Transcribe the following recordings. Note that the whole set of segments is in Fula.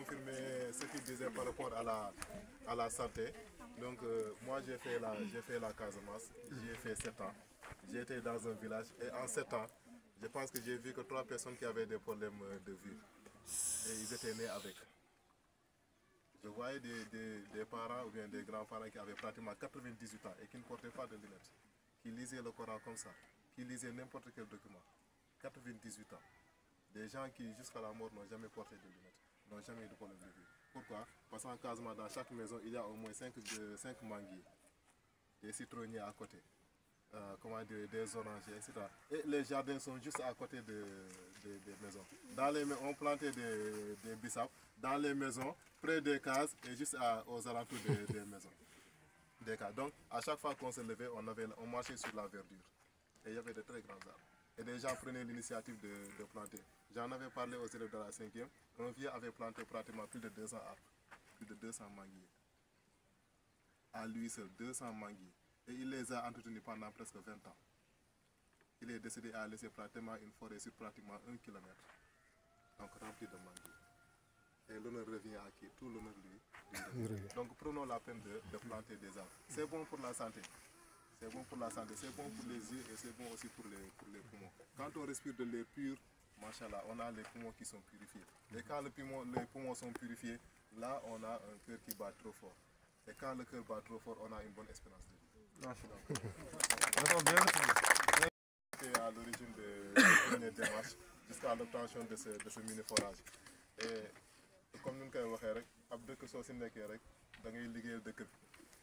confirmer ce qu'il disait par rapport à la santé. Donc moi j'ai fait la Casamance, j'y ai fait 7 ans. J'ai été dans un village et en 7 ans, je pense que j'ai vu que 3 personnes qui avaient des problèmes de vue. Et ils étaient nés avec. Je voyais des parents ou bien des grands-parents qui avaient pratiquement 98 ans et qui ne portaient pas de lunettes, qui lisaient le Coran comme ça, qui lisaient n'importe quel document. 98 ans. Des gens qui jusqu'à la mort n'ont jamais porté de lunettes, n'ont jamais eu de problème de vue. Pourquoi? Parce qu'en Casamance, dans chaque maison, il y a au moins 5 manguiers, des citronniers à côté. Comment dire, des orangers, etc. Et les jardins sont juste à côté des maisons. On plantait des bissap dans les maisons, près des cases et juste aux alentours des maisons. Des cases. Donc, à chaque fois qu'on se levait, on marchait sur la verdure. Et il y avait de très grands arbres. Et des gens prenaient l'initiative de planter. J'en avais parlé aux élèves de la 5e. Un vieux avait planté pratiquement plus de 200 arbres, plus de 200 manguiers. À lui seul, 200 manguiers. Et il les a entretenus pendant presque 20 ans. Il est décédé à laisser pratiquement une forêt sur pratiquement 1 km. Donc remplie de manguiers. Et l'honneur revient à qui? Tout l'honneur lui. Donc prenons la peine de planter des arbres. C'est bon pour la santé. C'est bon pour la santé, c'est bon pour les yeux et c'est bon aussi pour les poumons. Quand on respire de l'air pur, machallah, on a les poumons qui sont purifiés. Et quand les poumons sont purifiés, là on a un cœur qui bat trop fort. Et quand le cœur bat trop fort, on a une bonne espérance de vie. C'est à l'origine de la première démarche jusqu'à l'obtention de ce mini-forage. Et comme nous l'avons dit, ab dëkk soo si nekkee rek da ngay liggéeyal dëkk bi.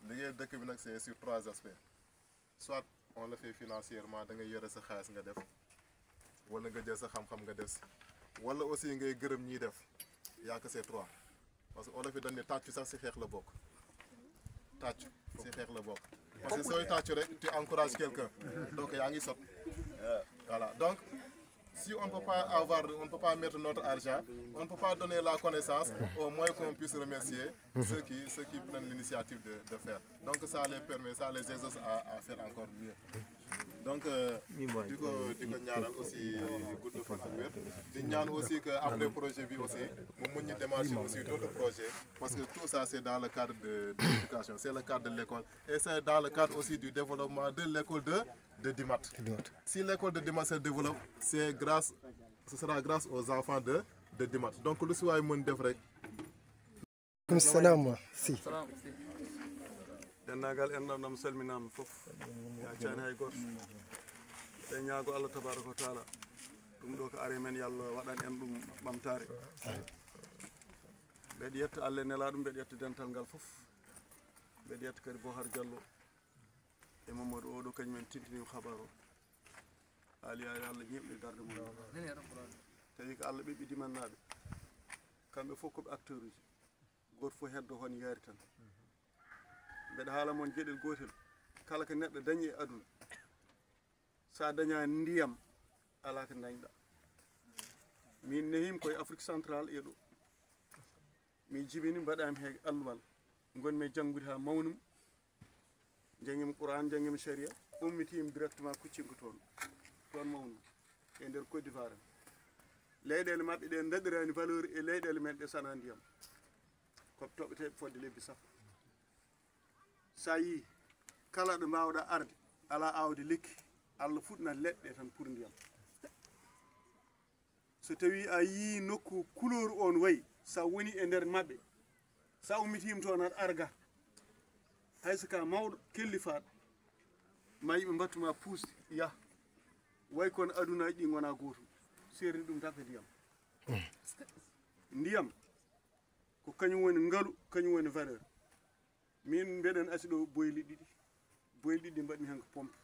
Liggéeyal dëkk bi nag c'est sur 3 aspects. Soit on le fait financièrement, da ngay yore sa xaalis nga def wala nga jël sa xam-xam nga def wala aussi ngay gërëm ñiy def yaa que c'est 3 parce que on le fait dañ ne tàccu sax si xeex la bokk tàccu si xeex la bokk parce que sooy tàccu rek tu encourages quelqu'un donc yaa ngi sot voilà donc si on ne peut pas mettre notre argent, on ne peut pas donner la connaissance, au moins qu'on puisse remercier ceux qui prennent l'initiative de faire. Donc ça les permet, ça les exauce à faire encore mieux. Donc, du coup, ñaanal aussi gudd fan ak wér. Di ñaan aussi que après projet bi aussi, mu mun ñu démarcher aussi d'autres projets, parce que tout ça c'est dans le cadre de l'éducation, c'est le cadre de l'école, et c'est dans le cadre aussi du développement de l'école de Dimat. Si l'école de Dimat se développe, ce sera grâce aux enfants de Dimat. Donc lu si waay mën def rek. Salam si. Dennagal enɗam salminama fof yaccani hay goto e ñaago Allah tabaraka wa taala ɗum ɗo ko ari men yallah waɗan en ɗum ɓamtare mbeɗa yetta Allah nelaɗum mbeɗa yetta dental ngal fof mbeɗa yetta kadi Bohar Diallo e Mamadou oɗo kañumen tintinima habar o haali Allah ñimɗe darde mum tawi ko Allah ɓiɓɓi dimannaɓe kamɓe fof koɓe acteur uji goto fof heddo hon yaari tan mbeɗa haala moon gueɗel gotel kala ko neɗɗo dañi e aduna sa daña ndiyam ala ko dañɗa min nehimi koye Afrique centrale e ɗo mi jibini mbaɗami he alluwal gonmi janngude ha mawnum jangimi Qouran jangimi sharia ummitimi directement kuccinko toon mawnum e nder Côte d'Ivoire leyɗele mabɓe ɗe daɗirani valeur e leyɗele men ɗe sana ndiyam koɓe toɓeteɓe fodde lebbi sappo sa yi kala ɗo mbawɗa arde ala awde lekki Allah fuɗnat leɗɗe tan pour ndiyam so tawi a yi nokku couleur on wayi sa woni e nder mabɓe sa ummitima toon aɗa arga hayso ka mawɗo kellifaɗo ma yiɓe mbattuma puusde ya way kono adunaji ɗi gona gotum serni ɗum tan ko ndiyam ko kañum woni ngaalu kañum woni valeur min mbeɗen asi ɗo boyli ɗiɗi mbaɗmi hen ko pompe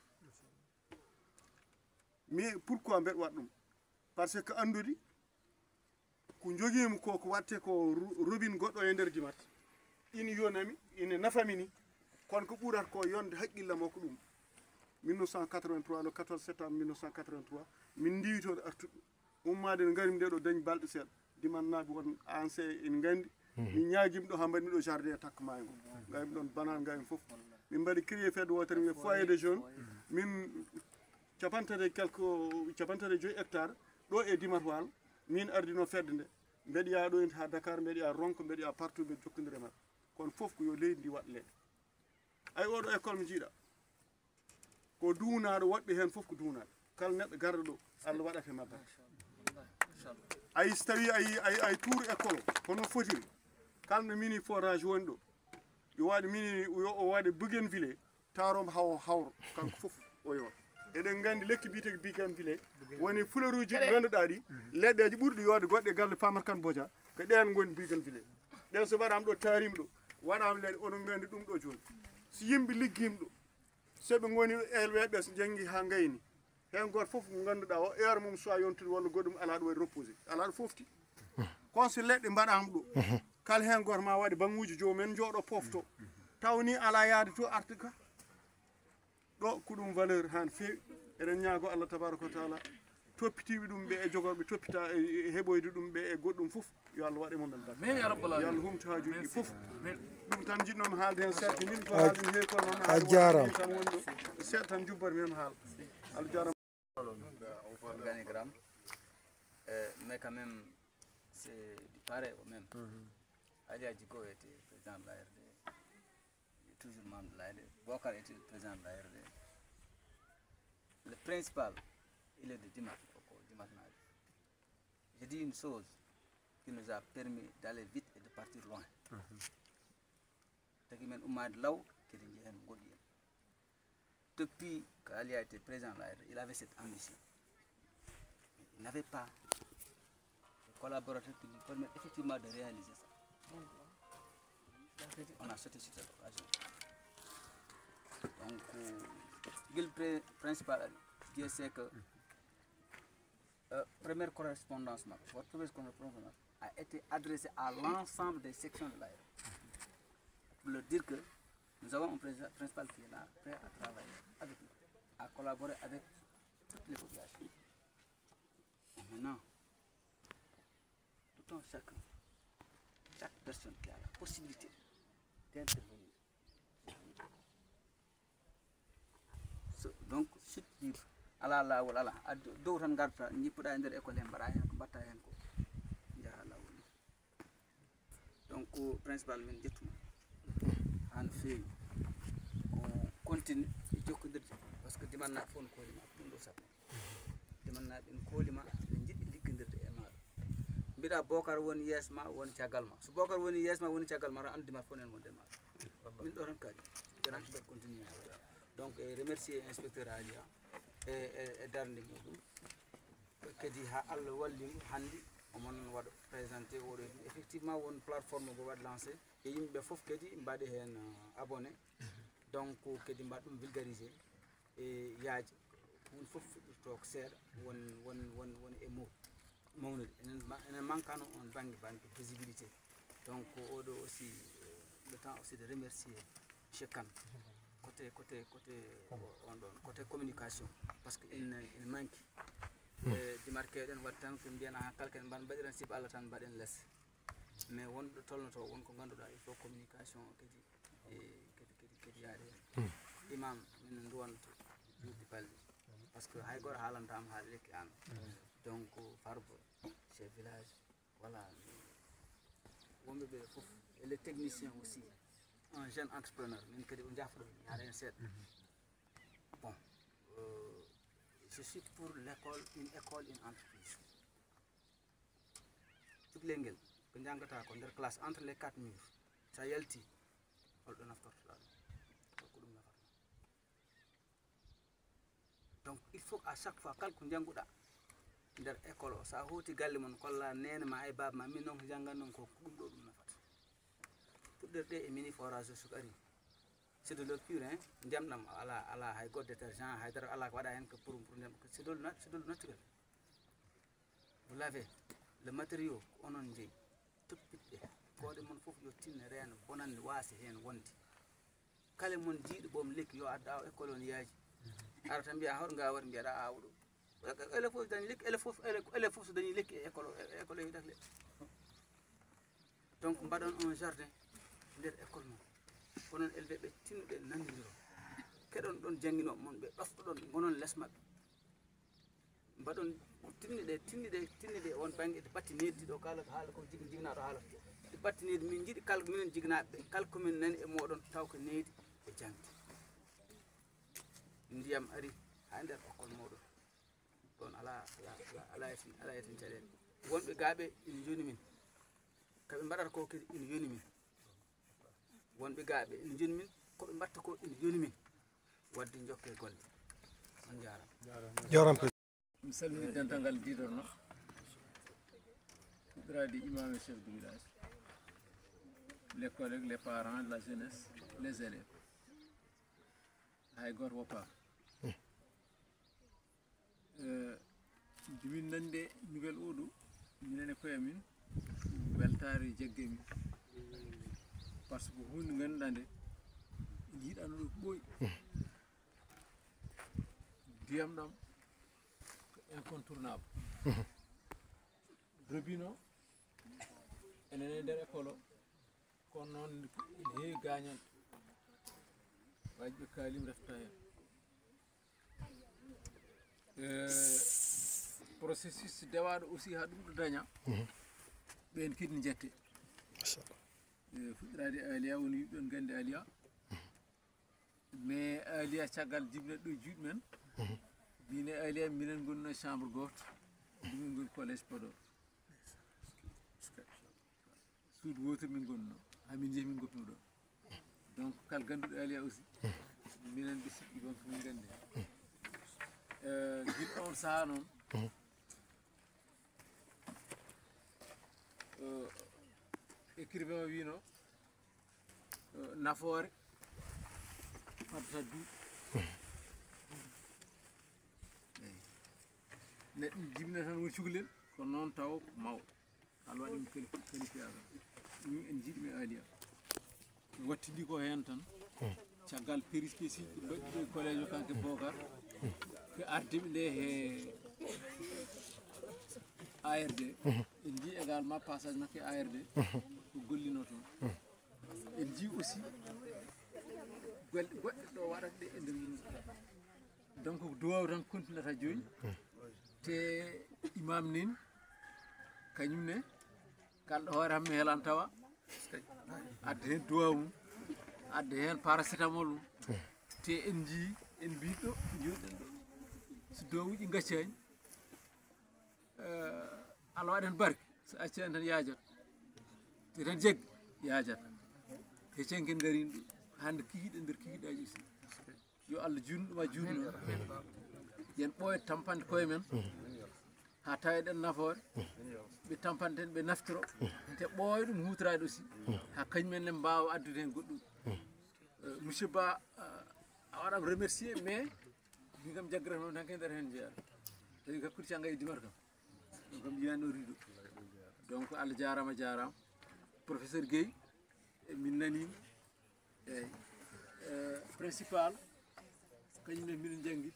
mais pourquoi mbeɗa waɗa ɗum par ce que andude ko joguimi ko watte ko robine goɗɗo e nder Dimat ina yonami ina nafami ni kono ko ɓurata ko yonde haqqillam o ko ɗum 1983 le 14 septembre 1983 min ndiwitoɗo artuɗo ummade no garimi nde ɗo dañi balɗe seeɗa Dimatnaɓe won anse en gandi min ñaguimi ɗo ha mbaɗmi ɗo jardin e takka maayo ngo gaymi ɗon banane gaymi foof min mbaɗi créé fedde wotere wiye foyer de jeunes min capantati 5 hectares ɗo e Dimat Walo min ardino fedde nde mbeɗa yaa ɗo ha Dakar mbeɗa yaa Ronko mbeɗa yaa partout mbeɗa jokkondiri e maɓɓe kono fof ko yo leydi ndi waɗ leɗɗe ay oɗo école mo jiiɗa ko duunaɗo waɗɓe hen fof ko duunaɓe kala neɗɗo garɗo ɗo Allah waɗata e mabbata ay so tawi ay tour école hono fotiri kala no mini forage woni ɗo yo waɗa mini o waɗa bougainville tarom hawro kanko fof o yo eɗen gandi lekki biyeteki bougainville woni fleur uji ɗi ganduɗa ɗi leɗɗeji ɓurɗi yode goɗɗe galle Famar Kane Bodia ko ɗen goni bougainville ɗen so waɗama ɗo tarima ɗo waɗama leɗɗe oɗon gandi ɗum ɗo joni so yimɓe liggima ɗo soɓe goni elweɓe so janggi ha gayni hen goto foof ko ganduɗa o heure mum soit yontude walla goɗɗum ala ɗo waɗi reposé ala ɗo fofti kon so leɗɗe mbaɗama ɗo kala hen goto ma waɗi banguji jomumen jooɗo pofto tawni ala yaade to arta ka ɗo ko ɗum valeur han fewi eɗen ñaago Allah tabaraka wa taala toppitiɓe ɗum ɓe e jogorɓe toppita e heɓoyde ɗum ɓe e goɗɗum fof yo Allah waɗe momen dak yo Allah humto hajuji ɗi fof ɗum tan jiɗnomi haalde hen seeɗa min ko haalde heewi kono noon a jarama tan woni ɗo seeɗa tan jubbatmi hen haala Allah jarama organigramme mais quand même c'est du pareil au même Alia Djiko était président de l'ARD toujours membre de l'ARD Bokar était le président de l'ARD le principal il est de Dimat je dis une chose qui nous a permis d'aller vite et de partir loin depuis qu'Alia était président de l'ARD il avait cette ambition il n'avait pas de collaborateurs qui lui permettent effectivement de réaliser ça. On a sauté sur cette occasion. Donc, le principal, Dieu sait que première correspondance, votre première correspondance a été adressée à l'ensemble des sections de l'ARD. Pour leur dire que nous avons un principal qui est là, prêt à travailler avec nous, à collaborer avec toutes les populations. Maintenant, tout un chacun, chaque personne qui a la possibilité d'intervenir. Donc, chute libre. Ala lawol ala dow tan garta jippuɗa e nder école en mbaɗa hen ko mbatta hen ko jaha lawol donc principal men jettuma han feewi ko continue e jokkodirde par ce que dimannaɓe fof no koolima ɗum ɗo sappo dimannaɓe en koolima ɓe jiɗɗi liggodirde e maɗa mbiɗa Bocar woni yeesma woni caggal ma so Bocar woni yeesma woni caggal ma tan andu dimat fof nen wonde maɗa min ɗo tan kadi jara ɓe continue donc e remercier inspecteur Alia e darde muɗum kadi ha Allah wallimo hande omon waɗa présenté oɗo effectivement won plateforme mo waɗi lancé e yimɓeɓe foof kadi mbaɗi hen abonné donc kadi mbaɗa ɗum vulgarisé e yaaji won foof fuɗɗorto ko seeɗa won e mawnude enen manquano on banggue visibilité donc oɗo aussi le temps aussi de remercier monsieur Kane côté on ɗon côté communication par ce que ene manque démarqué ɗen waɗi tan ko mbiyana ha kala ken mbaɗiren sib Allah tan mbaɗen less mais wonɗo tolnoto wonko ganduɗa il faut communication kadi yaade hen imam min duwanto juuɗi balɗe par ce que hay goto haalantama haala lekki an donc farbo chef village voilà wonɓeɓe foof et les techniciens aussi un jeune entrepreneur min kadi o jafro yaade hen seeɗa bon je suis pour l'école une entreprise cuklel ngel ko jangata ko nder classe entre les 4 murs sa yalti holɗo naftortoɗa ɗum ko ɗum nafata donc il faut à chaque fois kala ko janguɗa nder école o sa hoti galle mon kolla nene ma e baba ma min noon ko janggannon ko ɗum ɗo ɗum nafata puɗɗirɗe e mini forage suko ari c'est de l'eau pure hein ndemɗam ala hay goto détergent haydara ala ko waɗa hen que pour ndem c'est de l'eau naturel vous l'avez le matériau ko onon jeeyi toppiɗɗe koɗe mon foof yo tinne reeno bonande waasi hen wonde kala mon jiiɗo ɓom lekki yo adda o école on yaaji ara tan mbiya hoto nga waɗi mbiyaɗa awɗo élève fof dañi lekki élève fof so dañi lekki e école e wiɗata leɗɗe donc mbaɗon un jardin nder école mon onon élève ɓe tinnuɗe nandidiro keɗon ɗon jangguino mon ɓe ɗoftoɗon gonon less maɓɓe mbaɗon tinniɗe on baŋnge ɗe batti neddi ɗo kala haala ko jignaɗo haala ɗe batti neddi min jiiɗi kala minen jignaɓe ɓe kala komin nani e moɗon taw ko needi e jangde ndiyam ari ha nder ɓokkol moɗon ɗon ala yeten caɗele wonɓe gaaɓe ina joni min kaɓe mbaɗata ko kadi ina yoni min wonɓe gaaɓe ina joni min koɓe mbatta ko ina yoni min wadde jokke golle on jarama mi salmini dental ngal diɗorno fuɗɗorade imam et chef de village les collègues les parents la jeunesse les élèves hay goto woppa jomin nande nouvelle oɗo minen e koye min weltare jagge min par ce que hunde ganduɗa nde jiiɗano ɗo ko ɓooyi ndiyam ɗam ko incontournable robinet enen e nder école o kono noon ene heewi gañon waji ɓe kaalim refta hen processus dewaɗo aussi ha ɗum ɗo daña ɓen kadi jette fuɗɗirade aliya woni yiɓɓen gandi aliya mais aliya caggal jibneɗo ɗo juuɗe men mine aliya minen gonno chambre goto ɗumin goni collège Podor suudu wotere min gonno hamin jeehi min goppimo ɗo donc kala ganduɗo aliya aussi minen ɓe sikki ɗon komin gandi guila on saaha noon écrivain o wino nafoore faddata duuɓi neɗɗo jibina tan woni cukalel kono noon taw mawɗo Allah waɗi ɗum qualifiaga ɗum en jiiɗimi aliya wattidi ko hen tan caggal périspécie ɗi mbaɗɗi ɗo e collége o kanke Bocar ko ardiɓe nde he ARD en jii également passage makko e ARD ko gollino toon en jii aussi golle goɗɗe ɗo waɗata ɗe e nder yimɓe donc ko duwaw tan continuata joni te imam nin kañumne kalɗo hoore hammi heelan tawa adde hen duwaw mum adde hen paracétamol mum te en jii en mbiɗo joɗɗen ɗo so dowuji gaccani Allah waɗi hen barke so acci en tan yajat te tan jeggi yajat te cenken garini ɗo hande kikiɗe nder kikiɗaji aussi yo Allah junɗuma junno yen ɓooya tampande koye men ha taweɗen nafoore ɓe tampanten ɓe naftoro te ɓooya ɗum hutorade aussi ha kañumen ne mbawa addude hen goɗɗum monsieur Ba a waɗam remercier mais min kam jaggiratma tan ke nder hen jeeya tawi hakkude cagga e dimata kam ɗum kam yiyani ɗo riiɗo donc Allah jarama jarama professeur Guèye min nanima eyyi principal kañumne minen janggui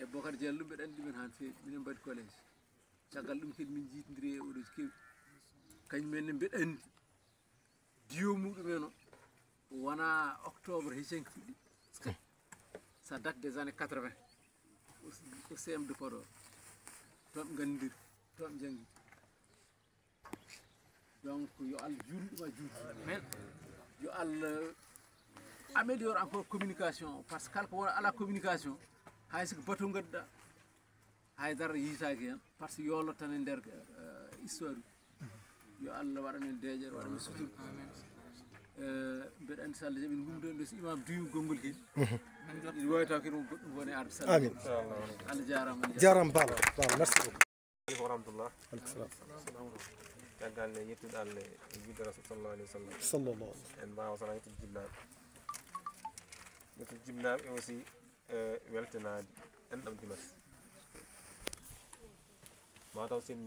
e Bocar Diallo mbeɗa andi ɗumen han feewi minen mbaɗi collége caggal ɗum kadi min jiitodiri e oɗoji kewi kañumenne mbeɗa andi diyo muɗumen o wona octobre heccenki fuɗɗi ça date des années 80 au CM de Podor toon ɓe gandidiri toon ɓe janggi donc yo Allah jurɗuma juuɗe men yo Allah améliore encore communication par ce que kala ko wona ala communication hay siko bateau gadduɗa haydara yiitaki hen par ce que yolot tan e nder histoire yo Allah waɗan en deeƴere waɗan en sutur mbeɗa andi so Allah jaaɓi en gumdon ɗo so imam duwi gongol kadi ɗi wawata kadi goɗɗum woni arde sallah amin Allah jarama jarama bala merci beaucoup wa rahmatullah aleykum salam caggal nde yettude Allah e juuɗe rasul sallallahu alayhi wa sallam sallallahu en mbawa sana yettude jibnaɓe yettude jibnaɓe e aussi weltanade enɗam dimat mataw sin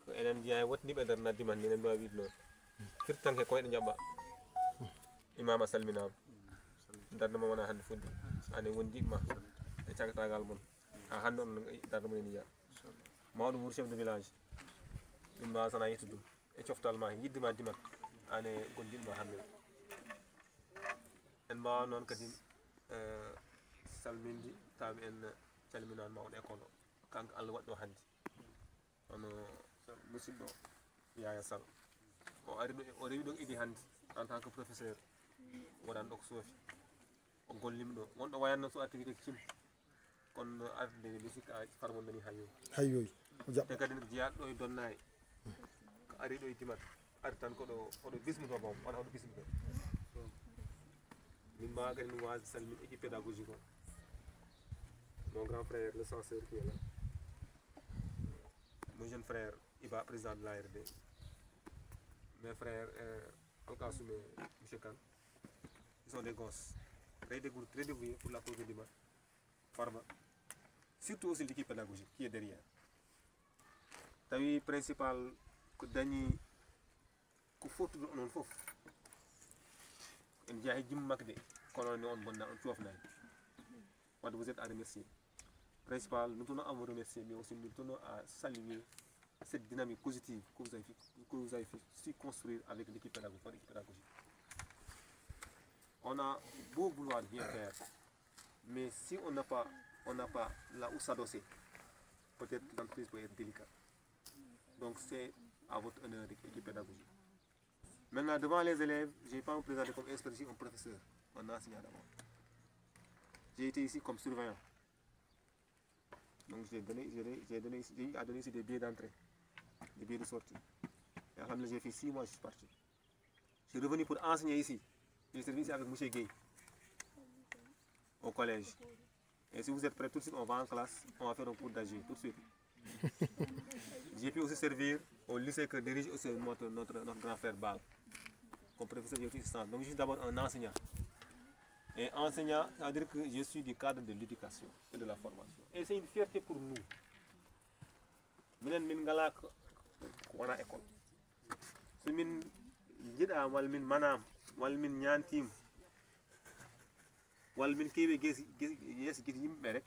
ko enen jiya wotniɓe nder naddimat ni enen mbawi wiide noon firtanke koyɗe jaɓɓa imam a salminama dardema wona hande fudde ane wondiɓema e cagatagal mon ha hande on darde mumen yiya mawɗum wuro chef de village ɗum mbawa sana yettude ɗum e coftal ma yiddima dimat ane gondiɗma hande en mbawa noon kadi salminde tawi en calminani mawɗo école o kanko Allah waɗɗo hannde hono musidɗo Yaya Sall o ari ɗo o rewi ɗon idi hannde en tant que professeur waɗan ɗo ko soofi o gollimi ɗo wonɗo wayanno so activité kim kono arde musique aji farmo nani hayyoy o te kadi no jeeyaɗo ɗo e Donnaye ko ari ɗo e Dimat ari tan koɗo bismito bom wona hoɗo bismito min ma kadi mi waasi salmin équipe pédagogique o mon grand frère le censeur qui est là mon jeune frère Iba président de l'ARD mes frères Alkassoum et M. Kane ils sont des gosses très dévoués pour la cause de Dimat Farba surtout aussi l'équipe pédagogique qui est derrière tawi principal ko dañi ko fottude onon fof en jaahi jimmu makko de kono ne on bonna on coofnani wadde vous êtes à remercier principal nous tenons à vous remercier mais aussi nous tenons à saluer cette dynamique positive que vous avez fait su construire avec l'équipe pédagogique. On a beau vouloir bien faire, mais si on n'a pas là où s'adosser, peut-être l'entreprise peut être délicate. Donc c'est à votre honneur l'équipe pédagogique. Maintenant, devant les élèves, je n'ai pas me présenter comme expert ici, comme professeur, un enseignant d'abord. J'ai été ici comme surveillant. Donc j'ai eu à donner ici des billets d'entrée, des billets de sortie. Et alhamdoulilah, j'ai fait 6 mois, je suis parti. Je suis revenu pour enseigner ici. J'ai servi ici avec M. Gueye, au collège. Et si vous êtes prêts, tout de suite, on va en classe, on va faire un cours d'agir, tout de suite. J'ai pu aussi servir au lycée que dirige aussi notre grand frère Bal, comme professeur de assistant. Donc je suis d'abord un enseignant. Et enseignant, ça veut dire que je suis du cadre de l'éducation et de la formation. Et c'est une fierté pour nous. Minen min ngala ko wana école. So min jiɗa wal min manam wal min ñantim wal min kewi yeesi giti yimɓe rek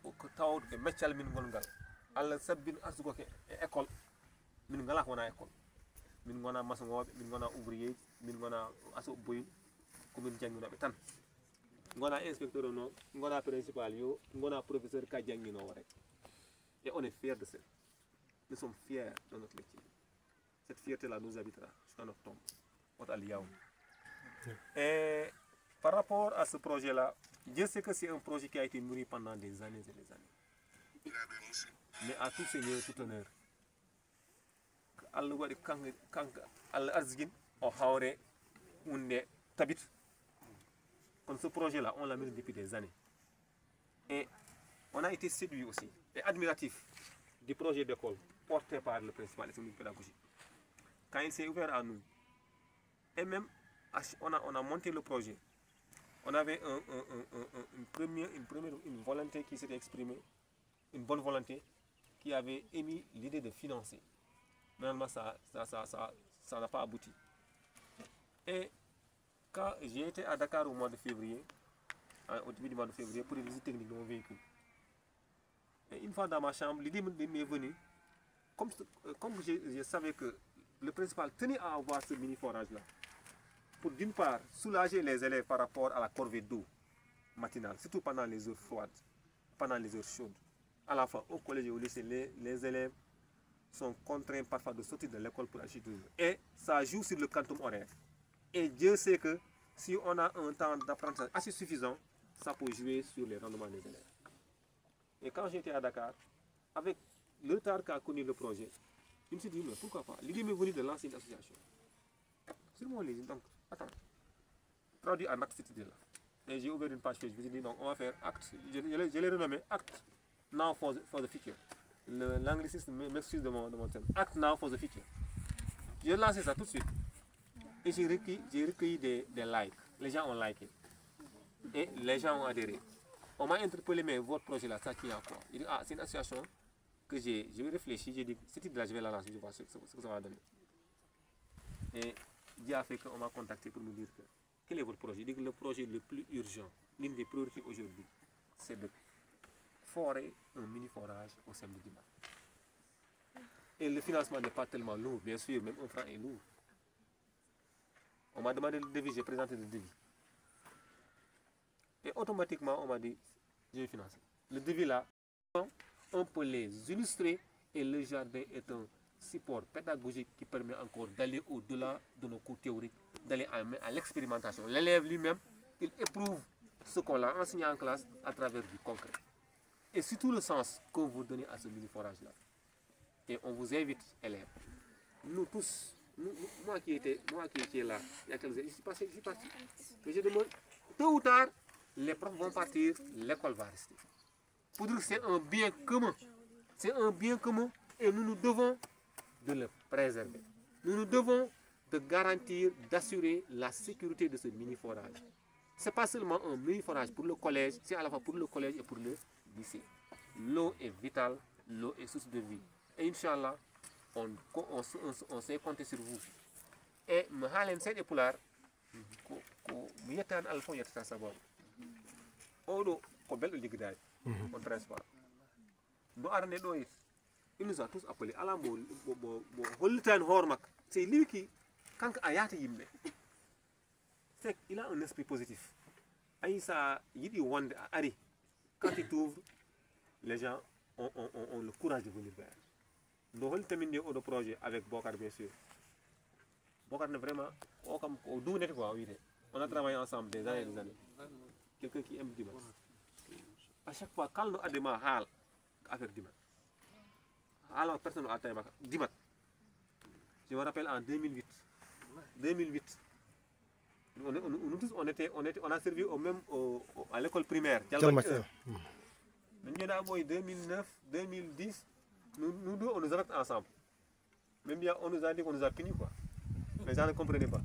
ko tawde e meccal min ngol ngal Allah sabbin arsugo ke e école min ngala ko wona école min gona maçongoɓe min gona ouvrier min gona aso boyil komin jannginoɓe tan gona inspecteur no gona principal yo gona professeur ka jannginowo rek et on est fiers de ça. Nous sommes fiers de notre métier. Cette fierté là nous habitera jusqu'à notre tombe. Et par rapport à ce projet là, je sais que c'est un projet qui a été nourri pendant des années et des années, mais à tout seigneur tout honneur Allah waɗi kanka Allah arzigin o hawre hunde tabit. Comme ce projet là on l'a mené depuis des années et on a été séduit aussi et admiratif du projet d'école porté par le principal et son pédagogique quand il s'est ouvert à nous. Et même on a monté le projet, on avait une volonté qui s'était exprimée, une bonne volonté qui avait émis l'idée de financer. Finalement ça n'a pas abouti. Et quand j'ai été à Dakar au mois de février, au début du mois de février, pour une visite technique de mon véhicule, et une fois dans ma chambre, l'idée m'est venue, comme je savais que le principal tenait à avoir ce mini forage là, pour d'une part soulager les élèves par rapport à la corvée d'eau matinale, surtout pendant les heures froides, pendant les heures chaudes. À la fin, au collège et au lycée, les élèves sont contraints parfois de sortir de l'école pour acheter de l'eau. Et ça joue sur le quantum horaire. Et Dieu sait que si on a un temps d'apprentissage assez suffisant, ça peut jouer sur les rendements des élèves. Et quand j'étais à Dakar, avec le retard qu'a connu le projet, je me suis dit, mais pourquoi pas? L'idée m'est venue de lancer une association. Sur mon livre, donc, attends, traduit en acte cette idée-là. Et j'ai ouvert une page Facebook, je me suis dit, donc, on va faire acte, je l'ai renommé Act Now for the Future. L'anglicisme m'excuse de mon terme. Act Now for the Future. J'ai lancé ça tout de suite. Et j'ai recueilli des likes. Les gens ont liké. Et les gens ont adhéré. On m'a interpellé, mais votre projet là, ça tient à quoi? Il dit, ah, c'est une association que j'ai réfléchi, j'ai dit, cette idée là, je vais la lancer, je vais voir ce que ça va donner. Et Dieu a fait qu'on m'a contacté pour me dire que, quel est votre projet? Il dit que le projet le plus urgent, l'une des priorités aujourd'hui, c'est de forer un mini forage au sein du Dimat. Et le financement n'est pas tellement lourd, bien sûr, même un franc est lourd. On m'a demandé le devis, j'ai présenté le devis. Et automatiquement, on m'a dit, je vais financer. Le devis là, on peut les illustrer et le jardin est un support pédagogique qui permet encore d'aller au-delà de nos cours théoriques, d'aller à l'expérimentation. L'élève lui-même, il éprouve ce qu'on l'a enseigné en classe à travers du concret. Et c'est tout le sens qu'on vous donne à ce mini-forage-là. Et on vous invite, élèves, nous tous, moi qui étais là, il y a quelques années, je suis parti. Mais je demande, tôt ou tard, les profs vont partir, l'école va rester. Pour dire que c'est un bien commun. C'est un bien commun et nous nous devons de le préserver. Nous nous devons de garantir, d'assurer la sécurité de ce mini-forage. Ce n'est pas seulement un mini-forage pour le collège, c'est à la fois pour le collège et pour le lycée. L'eau est vitale, l'eau est source de vie. Et Inch'Allah, on sait compter sur vous. Et je vais vous dire que je vais vous dire que il nous a tous appelés. C'est lui qui, quand il a un esprit positif. Quand il t'ouvre, les gens ont le courage de venir vers. Nous avons terminé le projet avec Bokar, bien sûr. Bokar, vraiment, on a travaillé ensemble des années et des années. Quelqu'un qui aime Dimat. À chaque fois, quand nous avons des avec Dimat, alors personne n'a atteint Dimat. Je me rappelle en 2008. Nous tous, on a servi à l'école primaire. Nous avons 2009, 2010, nous deux, on nous arrête ensemble. Même bien, on nous a dit qu'on nous a punis, quoi. Les gens ne comprenaient pas.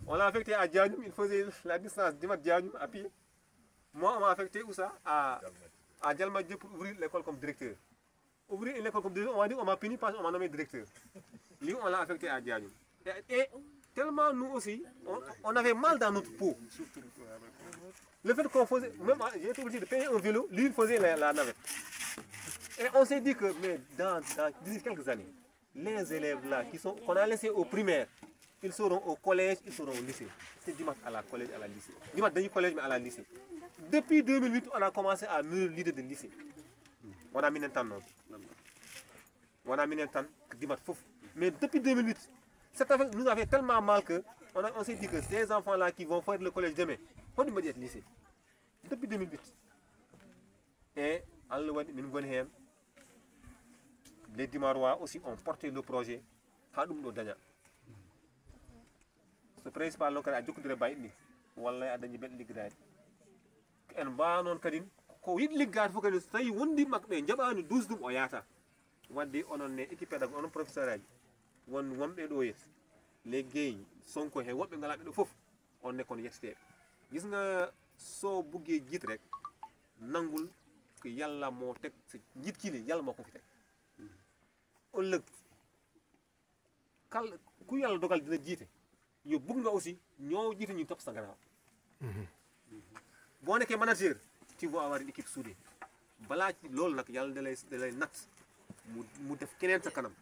On l'a affecté à Diagnum, il faisait la distance Diagnum à pied. Moi, on m'a affecté où ça? À Dialmadjé pour ouvrir l'école comme directeur. Ouvrir une école comme directeur, on m'a puni parce qu'on m'a nommé directeur. Lui, on l'a affecté à Diagnum. Et tellement nous aussi, on avait mal dans notre peau. Le fait qu'on faisait, même j'ai été obligé de payer un vélo, lui il faisait la navette. Et on s'est dit que mais d'ici quelques années, les élèves là qu'on a laissés au primaire, ils seront au collège, ils seront au lycée. C'est Dimat à la collège, à la lycée. Dimat dans le collège mais à la lycée. Depuis 2008, on a commencé à mûrir l'idée de lycée. On a mis un temps. On a mis un temps, Dimat fouf. Mais depuis 2008, nous avons tellement mal que on s'est dit que ces enfants-là qui vont faire le collège demain, on va dire lycée. Depuis 2008. Et les Dimarois aussi ont porté le projet. Ce principal local a beaucoup de travail. Wallah a dañu ben liggéey en ba non kadin ko yit liggaat fo kadin tay wondi makbe jabaani 12 dum o yaata wadde onon ne équipe dag onon professeur aji won wombe do yet leggey sonko he wobbe ngalabe do fof on ne kon yettete gis nga so buggé jit rek nangul ko yalla mo tek ci jit ki li yalla mako fi tek ëlëk kal ku yalla dogal dina jité yo bugg nga aussi ñoo jité ñu top sa gannaaw boo nekkee manager tu vas avoir une équipe soudée balaa ci loolu nag yàlla da lay natt mu def keneen sa kanam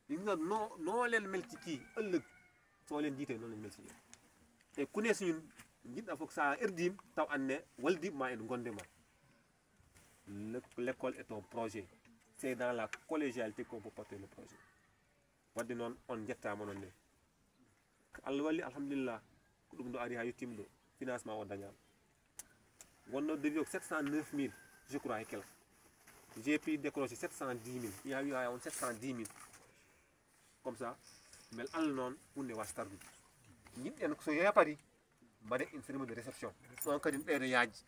li nga noo leen mel ci kii ëllëg soo leen jiitee noonu lañ mel ci yéen te ku ne suñun njit a foog saa erdim taw an ne waldi maa en gonde ma l'école est un projet c'est dans la collégialité qu'on peut porter le projet wadde noon on jettaama noon ne Allah walli alhamdulillah ko ɗum ɗo ari ha yettima ɗo financement o dañal wonno devis 709 000 je crois et quelques j'ai pu décrocher 710 000 il y a eu 710 000 comme ça mais Allah non hunde wastardu yimɓe so yapari mbaɗe une cérémonie de réception on kadi ɓeydo yaaji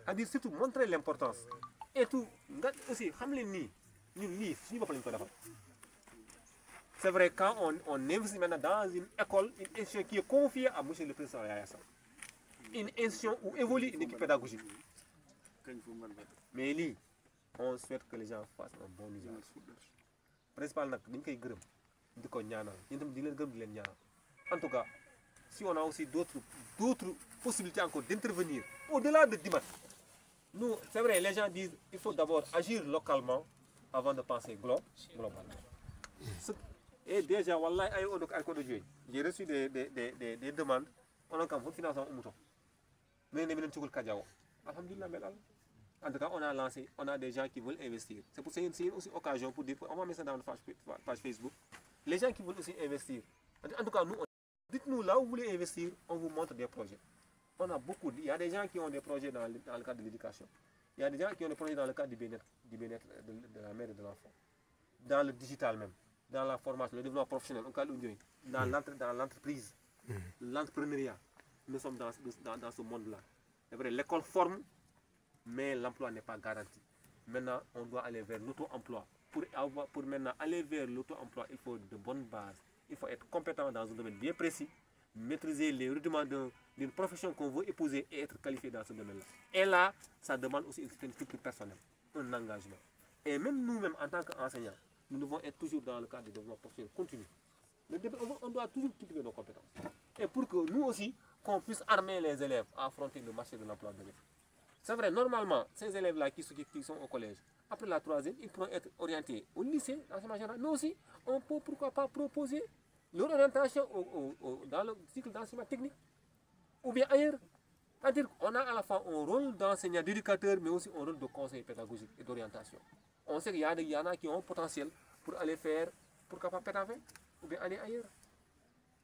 c'est-à-dire surtout montrer l'importance et tout aussi xam leen nii ñun lii suñu bopp lañ ko defal. C'est vrai, quand on investit maintenant dans une école, une institution qui est confiée à M. le Président Yaya Sam, une institution où évolue une équipe pédagogique. Mais là, on souhaite que les gens fassent un bon usage. Principalement, en tout cas, si on a aussi d'autres possibilités encore d'intervenir, au-delà de Dimat, nous, c'est vrai, les gens disent qu'il faut d'abord agir localement avant de penser globalement. Et déjà, wallah, j'ai reçu des demandes. On a comme financement. Mais nous avons tout le cas. Alhamdulillah, En tout cas, on a lancé, on a des gens qui veulent investir. C'est pour ça que c'est une aussi occasion pour dire, on va mettre ça dans notre page Facebook. Les gens qui veulent aussi investir. En tout cas, nous, dites-nous là où vous voulez investir, on vous montre des projets. On a beaucoup, il y a des gens qui ont des projets dans le cadre de l'éducation. Il y a des gens qui ont des projets dans le cadre du bien-être de la mère et de l'enfant. Dans le digital même, dans la formation, le développement professionnel, dans l'entreprise, l'entrepreneuriat. Nous sommes dans ce monde-là. C'est vrai, l'école forme, mais l'emploi n'est pas garanti. Maintenant, on doit aller vers l'auto-emploi. Pour maintenant aller vers l'auto-emploi, il faut de bonnes bases. Il faut être compétent dans un domaine bien précis, maîtriser les rudiments d'une profession qu'on veut épouser et être qualifié dans ce domaine-là. Et là, ça demande aussi une certaine culture personnelle, un engagement. Et même nous-mêmes, en tant qu'enseignants, nous devons être toujours dans le cadre du développement professionnel continu. On doit toujours cultiver nos compétences. Et pour que nous aussi, qu'on puisse armer les élèves à affronter le marché de l'emploi de l'élève. C'est vrai, normalement, ces élèves-là qui sont au collège, après la troisième, ils pourront être orientés au lycée, l'enseignement général. Nous aussi, on peut pourquoi pas proposer leur orientation dans le cycle d'enseignement technique ou bien ailleurs. C'est-à-dire qu'on a à la fois un rôle d'enseignant, d'éducateur, mais aussi un rôle de conseil pédagogique et d'orientation. On sait qu'il y en a qui ont un potentiel pour aller faire, pourquoi pas pédagogie, ou bien aller ailleurs.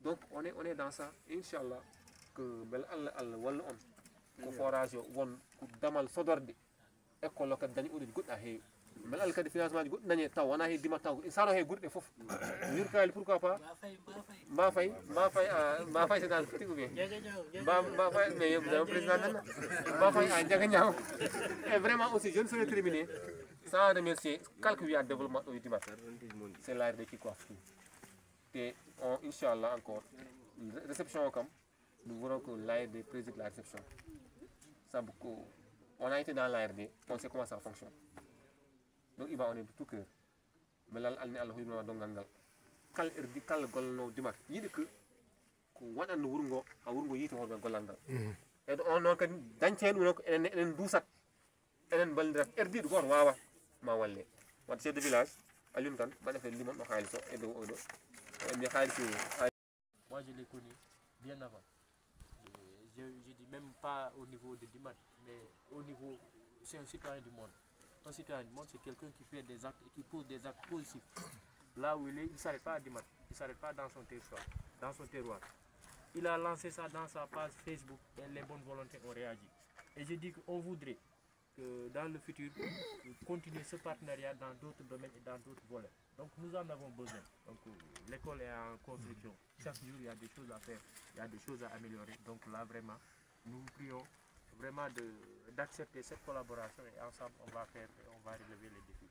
Donc on est dans ça, Inch'Allah, que bel Allah walla on ko forage won ko damal sodorde école ko dañi udit godda heewi bel Allah kadi financement goddi dañe taw wana he dima taw saro he gurde fof yurkali pourquoi pas ma fay c'est dans le petit ou bien ma fay mais le président nan ma fay a jaga ñaw et vraiment aussi je ne saurais terminer sans remercier quelques via développement au Dimat. C'est l'ARD qui coiffe tout. Et Inch'Allah encore réception comme nous voulons que l'ARD préside la réception. Ça beaucoup. On a été dans l'ARD, on sait comment ça fonctionne. Donc il va on est de tout cœur. Mais là Allah yibna dongal kal erdi kal golno dimat yidi que ko wadan wurgo a wurgo yiti horbe golandal. Et on on kan dancen wonko enen dusat enen baldirat erdi do gor wawa ma walle. Wat chef de village Alioune Kane ba defé limon do xalisso et do odo. Moi je l'ai connu bien avant. Je dis même pas au niveau de Dimat, mais au niveau, c'est un citoyen du monde. Un citoyen du monde, c'est quelqu'un qui fait des actes et qui pose des actes positifs. Là où il est, il ne s'arrête pas à Dimat, il ne s'arrête pas dans son terroir. Il a lancé ça dans sa page Facebook et les bonnes volontés ont réagi. Et je dis qu'on voudrait que dans le futur, continuer ce partenariat dans d'autres domaines et dans d'autres volets. Donc nous en avons besoin. Donc l'école est en construction. Chaque jour, il y a des choses à faire, il y a des choses à améliorer. Donc là, vraiment, nous prions vraiment d'accepter cette collaboration et ensemble, on va relever les défis.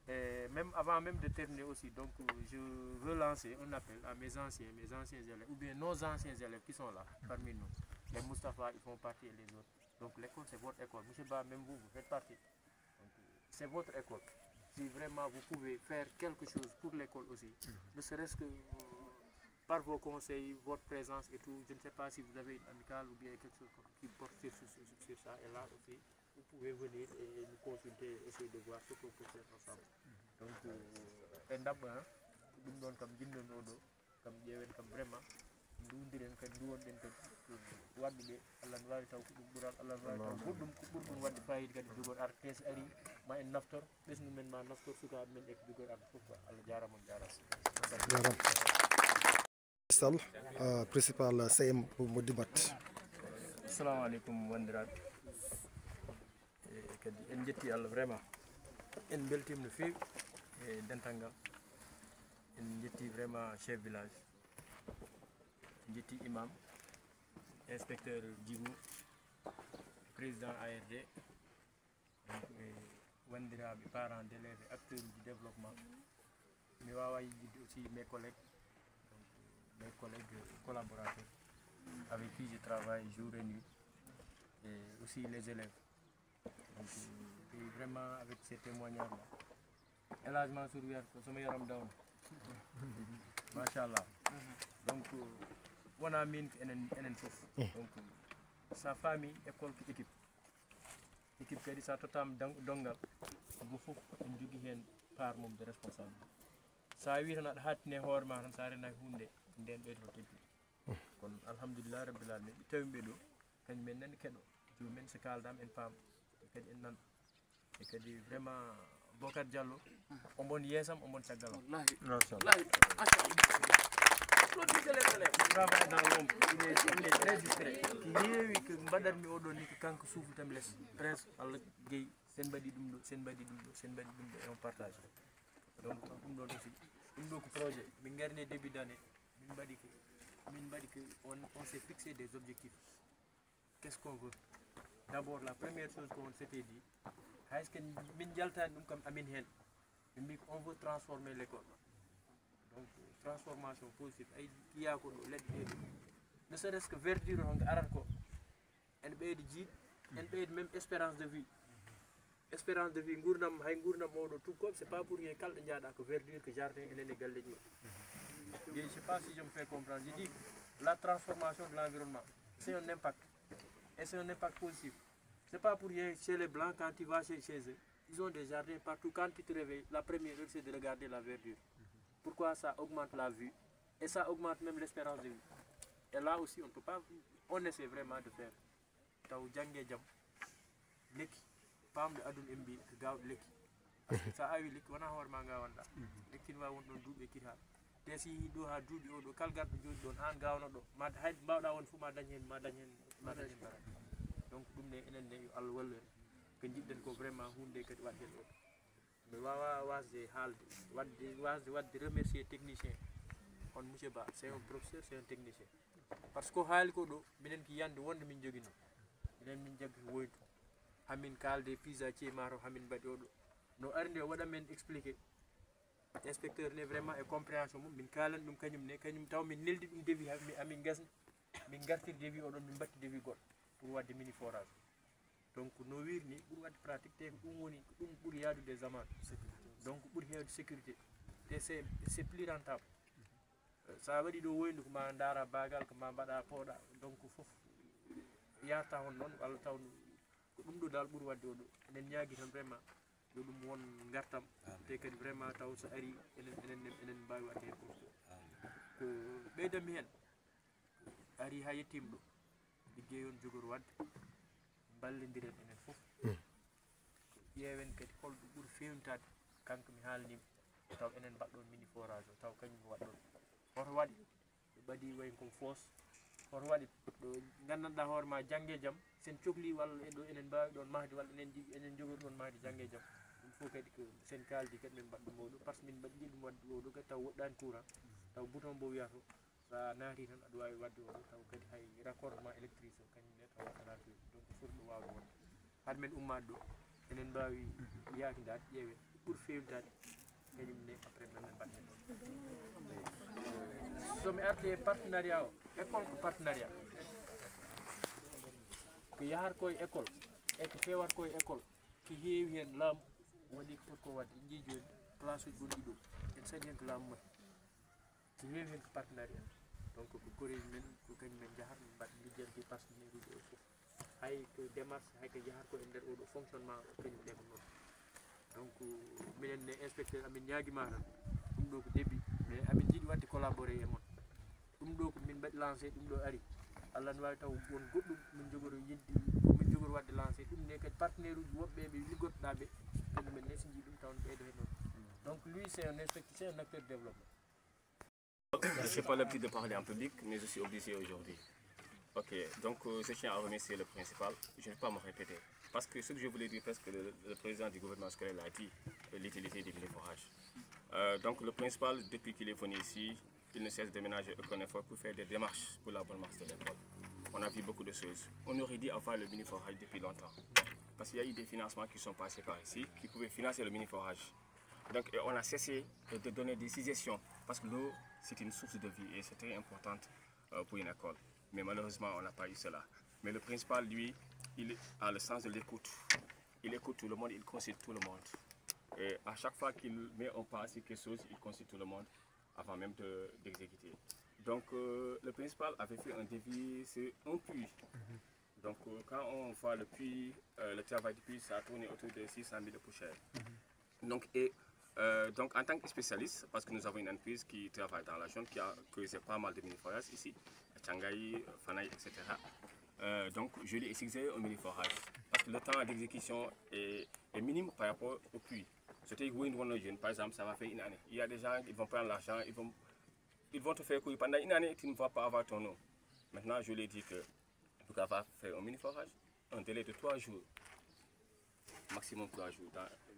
Et même avant même de terminer aussi, donc je veux lancer un appel à mes anciens élèves, ou bien nos anciens élèves qui sont là, parmi nous. Les Moustapha, ils font partie et les autres. Donc l'école, c'est votre école. Monsieur Ba, même vous faites partie. C'est votre école. Si vraiment vous pouvez faire quelque chose pour l'école aussi, ne serait-ce que par vos conseils, votre présence et tout, je ne sais pas si vous avez une amicale ou bien quelque chose qui porte sur ça, et là aussi, vous pouvez venir et nous consulter, essayer de voir ce qu'on peut faire ensemble. Donc, vraiment, ndudiren kadi duwonɗen kadi wadde ɓe Allah ne wawi taw ko ɗum ɓural Allah ne wawi taw goɗɗum ko ɓurɗum wadde fayida kadi jogor RTS ari ma en naftor ɓesgu men ma naftor sukaɓe men e ko jogor arde fof Allah jarama on jarama principal CM mo Dimat. assalamu aleykum wandiraɓe kadi en jetti Allah vraiment en beltima no fewi e dental ngal en jetti vraiment chef village jetti imam inspecteur Djigou président ARD wandiraɓe parents d'élèves et acteurs du développement mi wawa yijjide aussi mes collègues collaborateurs avec qui je travaille jour et nuit et aussi les élèves donc et vraiment avec ces témoignages là élagement sur wiyata ko somo yaram dawna machallah donc wona min ko enen fof donc sa famille école ko équipe kadi sa totama dongal mo fof en jogui hen part mum de responsable sa wi tan aɗa hattine hoore ma tan sa renaki hunde nden ɓeydoto teggi kono alhamdulillah rabbil alamin ɓe tawi ɓe ɗo kañumen nani keɗo jomumen so kaldama en paam kadi en nan e kadi vraiment Bocar Diallo ombon yesam ombon caggalam travail dans l'ombre il est très discret ki heewi ko mbaɗatmi oɗo ni ko kanko suufutami less prince Allah gueyi sen mbaɗi ɗum ɗo sen mbaɗi ɗum ɗo sen mbaɗi ɗum ɗo et on partage donc ɗum ɗon aussi ɗum ɗo ko projet min garni début d'année min mbaɗi que on s'est fixé des objectifs. Qu'est-ce qu'on veut? D'abord la première chose qu'on s'était dit est-ce que min jaltani ɗum kam amin hen min mbi on veut transformer l'école. Donc transformation positive ay kiya ko ɗo leɗɗe ɗe ne serait-ce que verdure on arat ko en ɓeydi jiiɗ en ɓeydi même espérance de vie gurdam hay gurdam oɗo tukkoɓe c'est pas pour rien kalɗo jaaɗa ko verdure que jardin enen e galleji je ne sais pas si je me fais comprendre. Je dis la transformation de l'environnement c'est un impact et c'est un impact positif. C'est pas pour rien chez les blancs quand tu vas chez eux ils ont des jardins partout. Quand tu te réveilles la première heure c'est de regarder la verdure. Pourquoi? Ça augmente la vue et ça augmente même l'espérance de vie. Et là aussi on peut pas, on essaie vraiment de faire taw jangé jam lekki pamde aduna en mbi ko gawɗo lekki par ce que sa awi lekki wona hoore ma gawanɗa lekki ne wawi won ɗon duuɓi ekkita te si yeehi ɗo ha duuɓi oɗo kala garɗo jooɗi ɗon an gawno ɗo ma hayde mbawɗa won foof ma dañ hen barat. Donc ɗum ne enen ne yo Allah wallu en ko jiɗɗen ko vraiment hunde kadi waɗen ɗo mi wawa wasde haalde wadde remercier technicien on monsieur Ba c'est un professeur c'est un technicien par ce que haali ko ɗo minen ki yande wonde min joguino minen min jaggi woyntu hamin kalde pisa ciemato hamin mbaɗi oɗo no arde o waɗa men expliqué inspecteur ne vraiment e compréhension mum min kalan ɗum kañum taw min neldi ɗum devis amin gasni min gartir devis oɗon min batti devis goɗɗo pour wadde mini forage. Donc no wirni ɓuuri wadde pratique te ko ɗum woni ko ɗum ɓuuri yaadude zaman donc ɓuuri hewde sécurité te c'est plus rentable. Sa waɗi ɗo woyndu ko ma daara bagal ko ma mbaɗa pooɗa donc foof yarta hon noon walla taw ko ɗum ɗo dal ɓuuri wadde oɗo enen ñaagui tan vraiment yo ɗum won gartam te kadi vraiment taw so ari enen mbawi wadde hen ko ɓeydanmi hen ari ha yettima ɗo ligguey on jogori wadde ballodiren enen foof ƴeewen kadi holɗo ɓuuri fewnitade kanko mi haalnima taw enen mbaɗɗon mini forage o taw kañum waɗɗon hoto waɗi ɓe ɓaadi way kom foos hoto waɗi ɗo gandanɗa hoore ma jangge jaam sen cohli walla ɗo enen mbawi ɗon mahdi walla enen jogori ɗon mahdi jangge jaam ɗum fof kadi ko sen kaldi kadi min mbaɗɗum oɗo par ce que min mbaɗi ɗum wadde oɗo kadi taw woɗɗani courant taw bouton mbo wiyato sa naati tan aɗa wawi wadde oɗo taw kadi hay raccordement électrique o kañum ne taw waɗana to donc foti ɗo wawde wonde hade men ummade ɗo enen mbawi yakidade ƴeewe ɓuuri fewnitade kañum ne après men mbaɗen ɗon somi arti e partenariat o école ko partenariat ko yahata koye école e ko fewata koye école ko heewi hen laamu waɗi ko foti ko wadde jii joni place uji gonɗi ɗo en sañi hen ko laamu waɗi ko heewi hen ko partenariat donc ko koreji men ko kañum men jahata min mbaɗa lijjanti partenaire uji o fof hay ko démarche hay ko jahata ko e nder oɗo fonctionnement o kañum ɗe ko noon donc minen ne inspecteur amin ñaaguima tan ɗum ɗo ko début mais amin jiiɗi wadde collaboré e moon ɗum ɗo ko min mbaɗi lancé ɗum ɗo ari Allah ne wawi taw won goɗɗum min jogori yidde min jogori wadde lancé ɗum ne kadi partenaire uji woɓɓe ɓe liggotoɗaɓe kañum men ne so jii ɗum taw ne ɓeydo hen noon donc lui c'est un inspecteur c'est un acteur de développement. Je ne sais pas l'habitude de parler en public, mais je suis obligé aujourd'hui. Ok, donc je tiens à remercier le principal. Je ne vais pas me répéter. Parce que ce que je voulais dire, parce que le président du gouvernement scolaire l'a dit, l'utilité des mini-forages. Donc le principal, depuis qu'il est venu ici, il ne cesse de ménager aucun effort pour faire des démarches pour la bonne marche de l'école. On a vu beaucoup de choses. On aurait dit avoir le mini-forage depuis longtemps. Parce qu'il y a eu des financements qui sont passés par ici, qui pouvaient financer le mini-forage. Donc on a cessé de donner des suggestions, parce que l'eau, c'est une source de vie et c'est très importante pour une école. Mais malheureusement, on n'a pas eu cela. Mais le principal, lui, il a le sens de l'écoute. Il écoute tout le monde, il consulte tout le monde. Et à chaque fois qu'il met en place quelque chose, il consulte tout le monde avant même d'exécuter. Donc le principal avait fait un devis, c'est un puits. Donc quand on voit le puits, le travail du puits, ça a tourné autour de 600 000 de poussière. Donc en tant que spécialiste, parce que nous avons une entreprise qui travaille dans la zone, qui a creusé pas mal de mini-forages ici, Tchangaï, Fanaï, etc. Donc je lui ai exigé un mini-forage. Parce que le temps d'exécution est minime par rapport au puits. C'était jeune, par exemple, ça va faire une année. Il y a des gens qui vont prendre l'argent, ils vont te faire courir pendant une année, tu ne vas pas avoir ton eau. Maintenant, je lui ai dit que tu vas faire un mini-forage, un délai de 3 jours, maximum 3 jours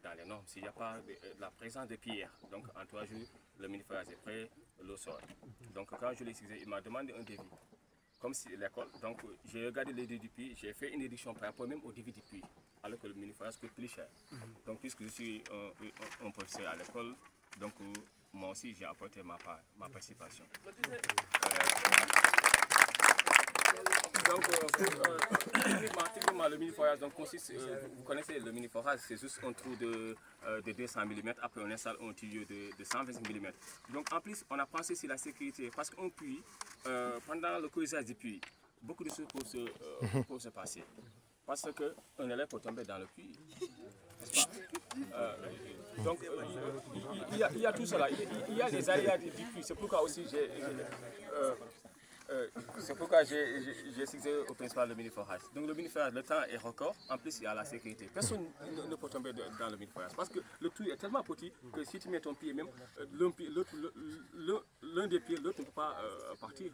dans les normes, s'il n'y a pas la présence de pierres. Donc en 3 jours, le mini-forage est prêt, l'eau sort. Donc quand je l'ai exigé, il m'a demandé un devis. Comme si l'école, donc j'ai regardé le devis du puits, j'ai fait une réduction par rapport même au devis du puits, alors que le mini-forage coûte plus cher. Donc puisque je suis un professeur à l'école, donc moi aussi j'ai apporté ma participation. Donc, techniquement, le mini-forage consiste, vous connaissez le mini-forage, c'est juste un trou de 200 mm, après on installe un tuyau de 125 mm. Donc en plus, on a pensé sur la sécurité, parce qu'un puits, pendant le creusage du puits, beaucoup de choses peuvent se passer. Parce qu'un élève peut tomber dans le puits, n'est-ce pas? Donc il y a tout cela, il y a les aléas du puits, c'est pourquoi aussi j'ai exigé au principal le mini-forage. Donc le mini-forage, le temps est record, en plus il y a la sécurité. Personne ne peut tomber dans le mini-forage parce que le trou est tellement petit que si tu mets ton pied, même l'un des pieds, l'autre ne peut pas partir.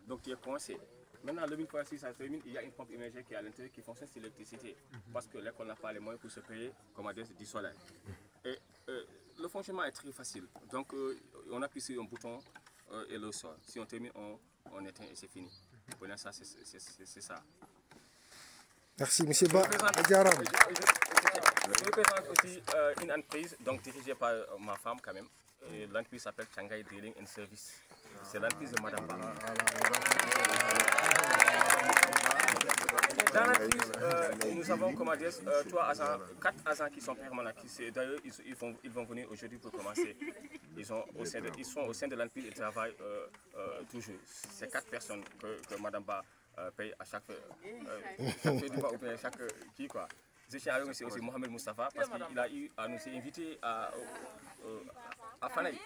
Donc tu es coincé. Maintenant, le mini-forage, si ça se termine, il y a une pompe immergée qui est à l'intérieur qui fonctionne sur l'électricité. Parce que l'école n'a pas les moyens pour se payer comme adresse du soleil. Et le fonctionnement est très facile. Donc on appuie sur un bouton et l'eau sort. Si on termine, on éteint et c'est fini. Pour l'instant, c'est ça. Merci, M. Ba. Je représente aussi une entreprise donc, dirigée par ma femme quand même. L'entreprise s'appelle Shanghai Drilling and Service. C'est l'entreprise de Madame Ba. Dans l'entreprise, nous avons 4 agents qui sont permanents. D'ailleurs, ils vont venir aujourd'hui pour commencer. Ils sont au sein de l'entreprise, ils travaillent toujours. C'est 4 personnes que Madame Ba paye à chaque du mois ou bien chaque qui quoi. Je tiens à remercier aussi Mohamed Moustapha parce qu'il a eu à nous inviter à Fanaï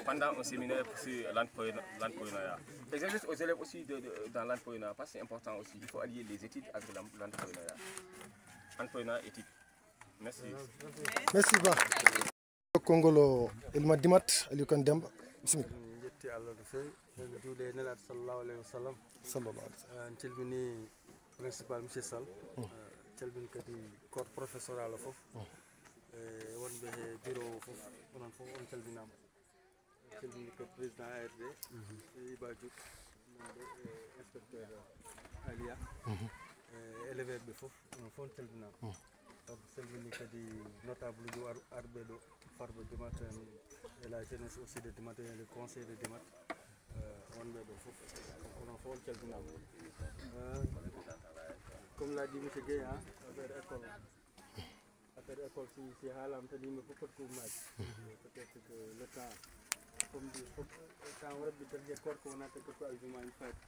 pendant un séminaire sur l'entrepreneuriat. Et j'invite aux élèves aussi dans l'entrepreneuriat parce que c'est important aussi. Il faut allier les études avec l'entrepreneuriat. Entrepreneuriat, éthique. Merci. Merci Ba. Kongolo ilma dimat Aliou Kane Demba. Bismillah. Yetti Allah do fewi en juuɗe nelaɗo sallallahu alayhi wa sallam. Sallallahu alayhi wa sallam. En calmini principal monsieur Sall. Calmini kadi corps professoral fof. Wonɓe he bureau fof onon fof on calminama. Calmini ko président ARD Iba Diop nonɗo inspecteur Alia éleveur ɓe fof onon fof on calminama. Calmini kadi notable uji arɓe ɗo farba dimat et la jeunesse aussi de dimat et le conseil de dimat wonɓe ɗo fof onon fof on calminama. Comme l'a dit M. Gueye, affaire école si haalam tan yimɓe fof foti ko ummaade peut-être que le temps comme dit fof temps rabbiter je korko wonata ko to aljumaji faati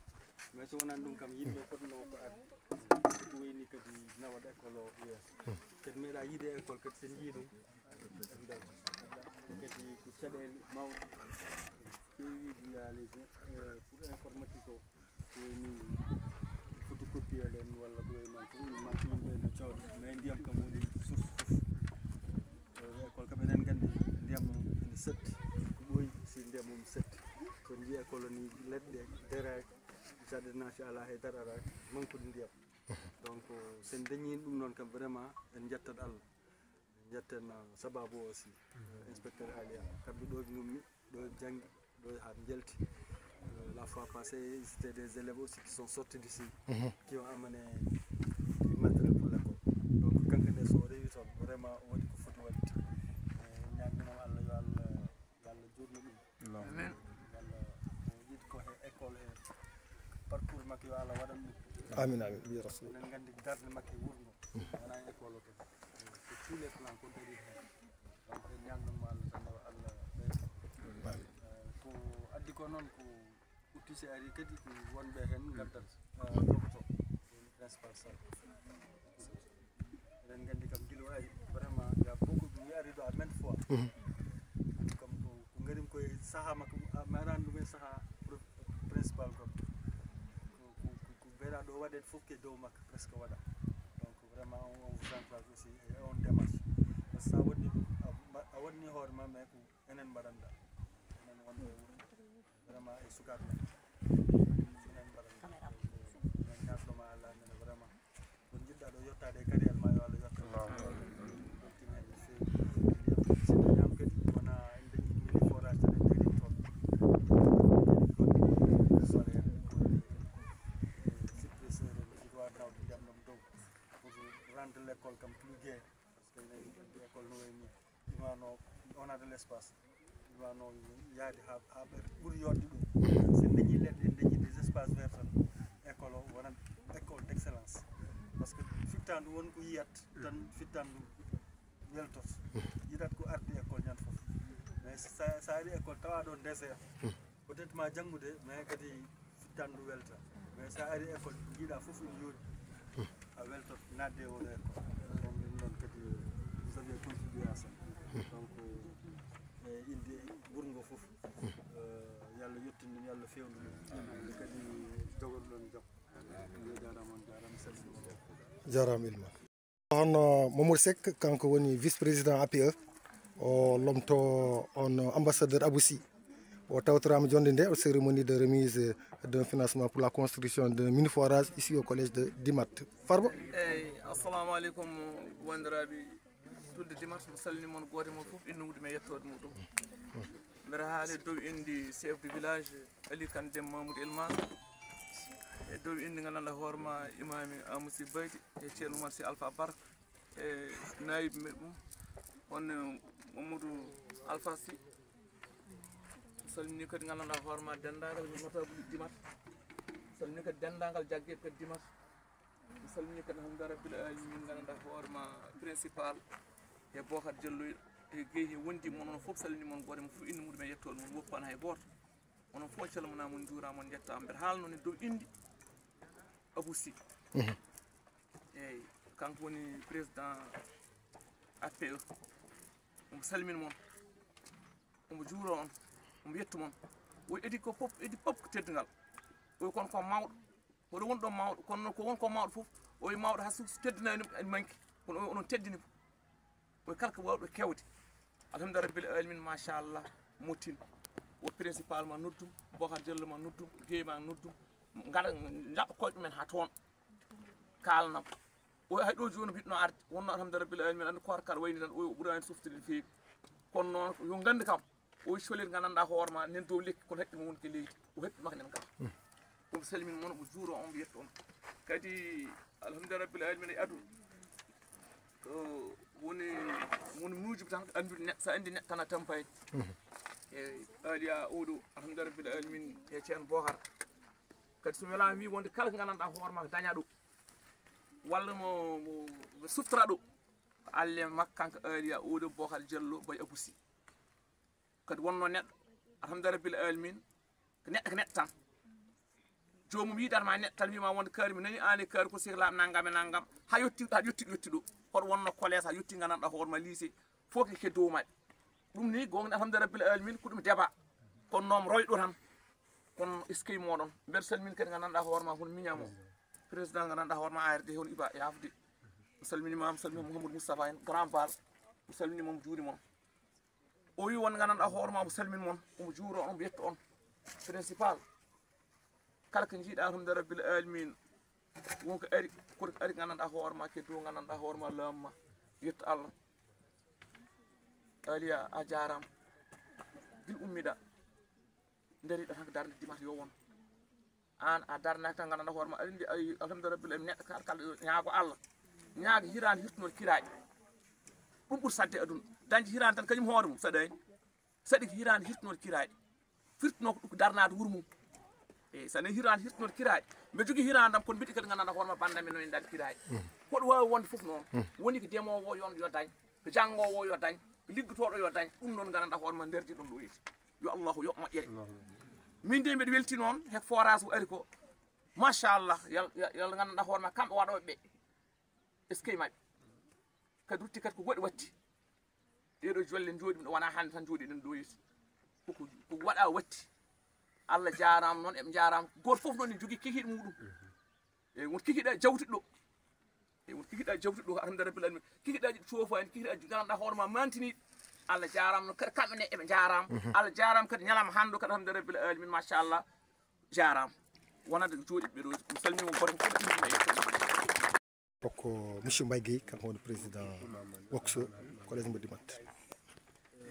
mais so wonani ɗum kam yimɓe fotno ko arde ko wayni kadi nawaɗa école o yeeso kadi meeɗa yiide école kadi sen jii ɗum kadi ko caɗele mawɗe keewiɗi yaali pour informatique o ko wayni photocopie len walla ko way man fof manque yimɓe no cawde mais ndiyam kam woni source fof école kam enen gandi ndiyam ene setti ko ɓooyi si ndiyam mum setti so jiiya école ni leɗɗe déraki jardinage ala haydara ara manqueude ndiyam donc sen dañi ɗum noon kam vraiment en jettat Allah en jetten sababu o aussi inspecteur Alia kamɓe ɗo gummi ɗo janggi ɗo ha jelti. La fois passée, c'était des élèves aussi qui sont sortis d'ici, qui ont amené du matériel pour l'école. Donc, quand on est sorti, vraiment, on dit qu'il faut tout être. Il y a le jour de l'eau. Amen. Il dit que l'école est parcours qui est à la wadam. Amin, amin. Oui, Rasoul. On a des gardes qui wurno. On a une école. C'est tous les plans qu'on peut dire. Donc, il y a un mal. Addi ko noon ko uttise ari kadi ko wonɓe hen gaddata tokoto principal Sall eɗen gandi kam guila ari vraiment ya beaucoup mi ari ɗo à maintes fois comme ko garim koye saaha makko mi arani ɗumen saaha principal kam ko mbeɗa ɗo waɗede fof ke dow makko presque waɗa donc vraiment on vous encourage aussi et on démarche par ce que sa waɗni ɗum a waɗni hoore ma mais ko enen mbaɗanɗa enen wonɓe wuro vraiment e sukaɓe men enen mbaɗanɗa men ñaatnoma Allah nene vraiment ko jiɗɗa ɗo yettade e carriére ma yo Allah yetta ɗontin hen no fewi si dañama kadi wona en dañi mini forage tan en deɗin toon solaire suppresseur en droit nawde ndemɗam dow pour rendre l' école kam plus gai parce que école no wayni ɗumano on a de l' espace ɗumano yaade ha ɓuuri yodde ɗum sen dañi leɗɗe en dañi des espaces verts tan école o wonat école d' excellence par ce que fittandu won ko yiyat tan fittandu weltot yiɗat ko arde école ñan foof mais sa ari école tawa ɗo désert peut être ma janggude mais kadi fittandu welta mais sa ari école jiiɗa foof ene yooɗi a weltot nadde oɗo école donc ɗum ɗon kadi vous avez contribué à ça donc e inde ɓuurgo ngo foof yallah yettini ɗum yallah fewnu ɗum kadi jogori ɗon jaam jarama on jarama salmini jarama ilma hono Mamadou Seck kanko woni vice président APE o lomto on ambassadeur Aboussi o tawtorama jonde nde au cérémonie de remise d'un financement pour la construction d'un mini forage ici au collège de Dimat Farba eyyi assalamu aleykum wandiraɓe tulde Dimat mi salmini moon goto moon foof inno muɗum e yettode muɗum mbeɗa haali dow indi chef de village Ali Kane Déme Mamoudou Elma e dow indi gandanɗa hoorema imami Amoussi Bayti e ceerno Oumar Sy Alpha Barka e nayiɓe meɗe ɗum wonno Mamadou Alpha Sy salmini kadi gandanɗa hoorema dendagal notable Dimat salmini kadi dendagal jaggueɓe kadi Dimat mi salmini kadi alhamdulillah rabbil alamin gandanɗa hoorema principal e Bocar Diallo e Guèye wondi mon onon foof salmini moon goto mo fof inde muɗum e yettode mum woppani hay goto onon fof calminama on juurama on jettama mbeɗa haalno ne dow indi Aboussi eyyi kanko woni président APE omo salmina moon omo juuro on omo yettu moon o edi ko fof edi fof ko teddugal o kono ko mawɗo oɗo woni ɗo mawɗo kono ko wonko mawɗo fof o wi mawɗo ha so teddinani ene manque kono onon teddini o kala ko wawɗo kewde alhamdulillah rabbil alamin machallah mottin o principal ma noddum Bocar Diallo ma noddum Guèye ma noddum gaɗa jaɓɓa koye ɗumen ha toon kalnam o hay ɗo joni mbiɗno arde wonno alhamdulillah rabbil alamin andi koto kala wayni tan o ɓuurani suftude no fewi kono noon yo gandi kam o colir gandanɗa hoorema nen dow lekki kono haqqi mo woni ko leydi o haqqi nen kam omo salmini moon omo juuro on omo yetto on kadi alhamdulillah rabbil alamin e aduna ko woni nuujuɓe tan andude neɗɗo sa andi neɗɗo tan a tampani e aliya oɗo alhamdulillah rabbil alamin e ceerno Bocar kadi so welama wi wonde kala ko gandanɗa hoorema ko daña ɗo walla mo suftora ɗo ko alle makko kanko aliya oɗo Bocar Diallo boye Aboussi kadi wonno neɗɗo alhamdulillah rabbil alamin ko neɗɗo tan jomum yiiɗatma neɗɗo tan wima wonde kaari mi nani an e kaari ko sehlaɓe naggam e naggam ha yetti ɗo hoɗo wonno collège ha yetti gandanɗa hoorema lycée fof ke dowmaɗe ɗum ni gonga alhamdulillah rabbil alamin ko ɗum débat kono noon royɗo tan kono eskey moɗon mbeɗa salmini kadi gandanɗa hoorema hono miñamo président gandanɗa hoorema ARD hono Iba Yafde mi salminima mi salmini Mouhamadou Moustapha en grand val mi salminima mo juuri moon o wi won gandanɗa hoorema mo salmini moon omo juuro on omo yetto on principal kala ko jiiɗa alhamdulillah rabbil alamin wonko ari koto ari gandanɗa hoorema ke dow gandanɗa hoorema laamuma yetto Allah aliya a jarama guila ummiɗa dariɗa tan ko darde Dimat yo won an a darnaki tan gandanɗa hoorema andi alhamdulillah rabbil alamin neɗɗo kala ñaago Allah ñaago hirande hirtunode kiraƴe ɗum ɓuuri sadde aduna dañde hirande tan kañum hoore mum saɗani saɗi ko hirande hirtunode kiraƴe firtuno ko ɗum ko darnade wuuro mum eyyi so nani hirande hirtunode kiraƴe mbeɗa jogui hirandam kono mbiɗi kadi gandanɗa hoorema bandam no en dadi kiraƴe koɗo wawi wonde foof noon woni ko ndemowo o yo dañ ko janggowo o yo dañ ko liggotoɗo yo dañ ɗum noon gandanɗa hoorema nderdi ɗon ɗo yeeti yo allahu yoɓ moƴƴere min de mbiɗa welti noon hek forage o ari ko machallah yalla gandanɗa hoorema kamɓe waɗoɓe ɓe eskey mabɓe kadi rutti kadi ko goɗɗi watti ɗeɗo jolle jooɗi ɗum ɗo wona hande tan jooɗi ɗen ɗo yeeti ko waɗa watti Allah jarama noon eɓe jarama goto foof noon ne jogui kehiɗo muɗum e won kikiɗa jawtuɗo e won kikiɗa jawtuɗo alhamdulillah rabbil alamin kikiɗaji coofani kikiɗaji ganduɗa hoorema mantini Allah jarama kamɓe ne eɓe jarama Allah jarama kadi ñalama hande kadi alhamdulillah rabbil alamin machallah jarama wonande jooɗi ɓe ɗo mi salmimo goto fof donc monsieur Mbaye Gueye kanko woni président Workshop collège mo Dimat.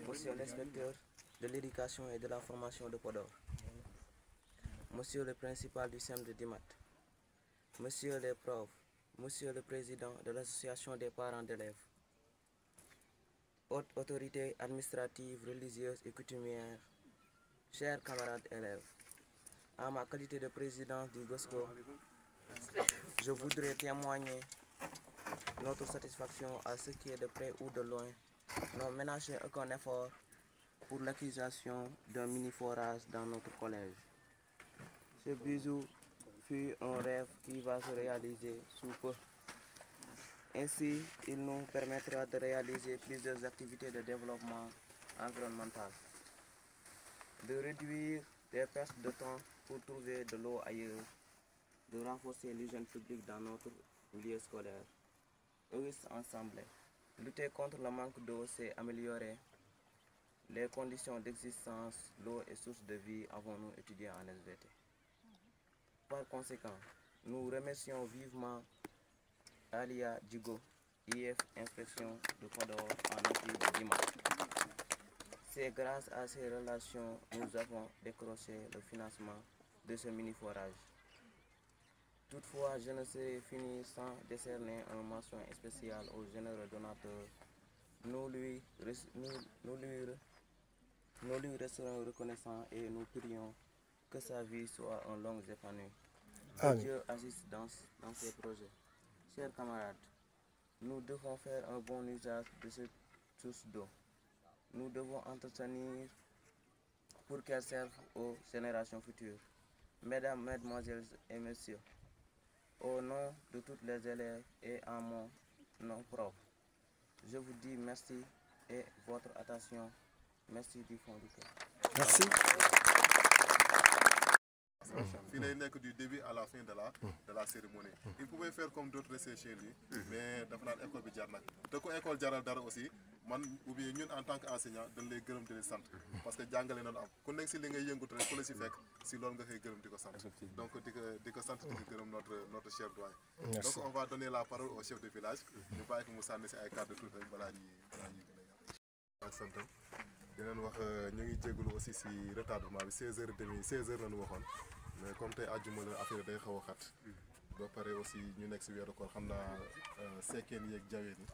Monsieur l'inspecteur de l'éducation et de la formation de Podor, monsieur le principal du CEM de Dimat, monsieur les profs, monsieur le président de l'association des parents d'élèves, haute autorité administrative, religieuse et coutumière, chers camarades élèves, en ma qualité de président du GOSCO, je voudrais témoigner notre satisfaction à ce qui est de près ou de loin. N'ont ménagé aucun effort pour l'acquisition d'un mini-forage dans notre collège. Ce bijou fut un rêve qui va se réaliser sous peu. Ainsi, il nous permettra de réaliser plusieurs activités de développement environnemental, de réduire les pertes de temps pour trouver de l'eau ailleurs, de renforcer l'hygiène publique dans notre milieu scolaire. Tous ensemble, lutter contre le manque d'eau, c'est améliorer les conditions d'existence. L'eau est source de vie, avons-nous étudié en SVT. Par conséquent, nous remercions vivement Alia Djigo, IF Inspection de Podor en appui de Dimat. C'est grâce à ces relations que nous avons décroché le financement de ce mini-forage. Toutefois, je ne serai fini sans décerner une mention spéciale aux généreux donateurs. Nous lui resterons reconnaissants et nous prions que sa vie soit un long épanoui. Que Dieu agisse dans ces projets. Chers camarades, nous devons faire un bon usage de cette source d'eau. Nous devons entretenir pour qu'elle serve aux générations futures. Mesdames, mesdemoiselles et messieurs, au nom de toutes les élèves et en mon nom propre, je vous dis merci et votre attention. Merci du fond du cœur. Merci. Il est né que du début à la fin de la cérémonie. Il pouvait faire comme d'autres restés chez lui, mais dans l'école bi jar nak. De ko école jaral dara aussi, man ou bien ñun en tant qu'enseignant dañ lay gërëm di sant parce que jàngale nañu am ku nekk si li ngay yëngut rek ku la si fekk si loolu nga koy gërëm di ko sant. Donc di ko sant di ko gërëm notre cher doyen. Donc on va donner la parole au chef de village. Ñu bàyyi ko mu sànni si ay kàddu tuuti rek balaa ñuy gën a ak santam. di leen wax ñu ngi jégalu aussi si retardement bi 16h30 16h la ñu waxoon. mais comme tey àjjuma la affaire day xaw a xat ba pare aussi ñu nekk si weeru koor xam naa sekkeen yeeg jaween yi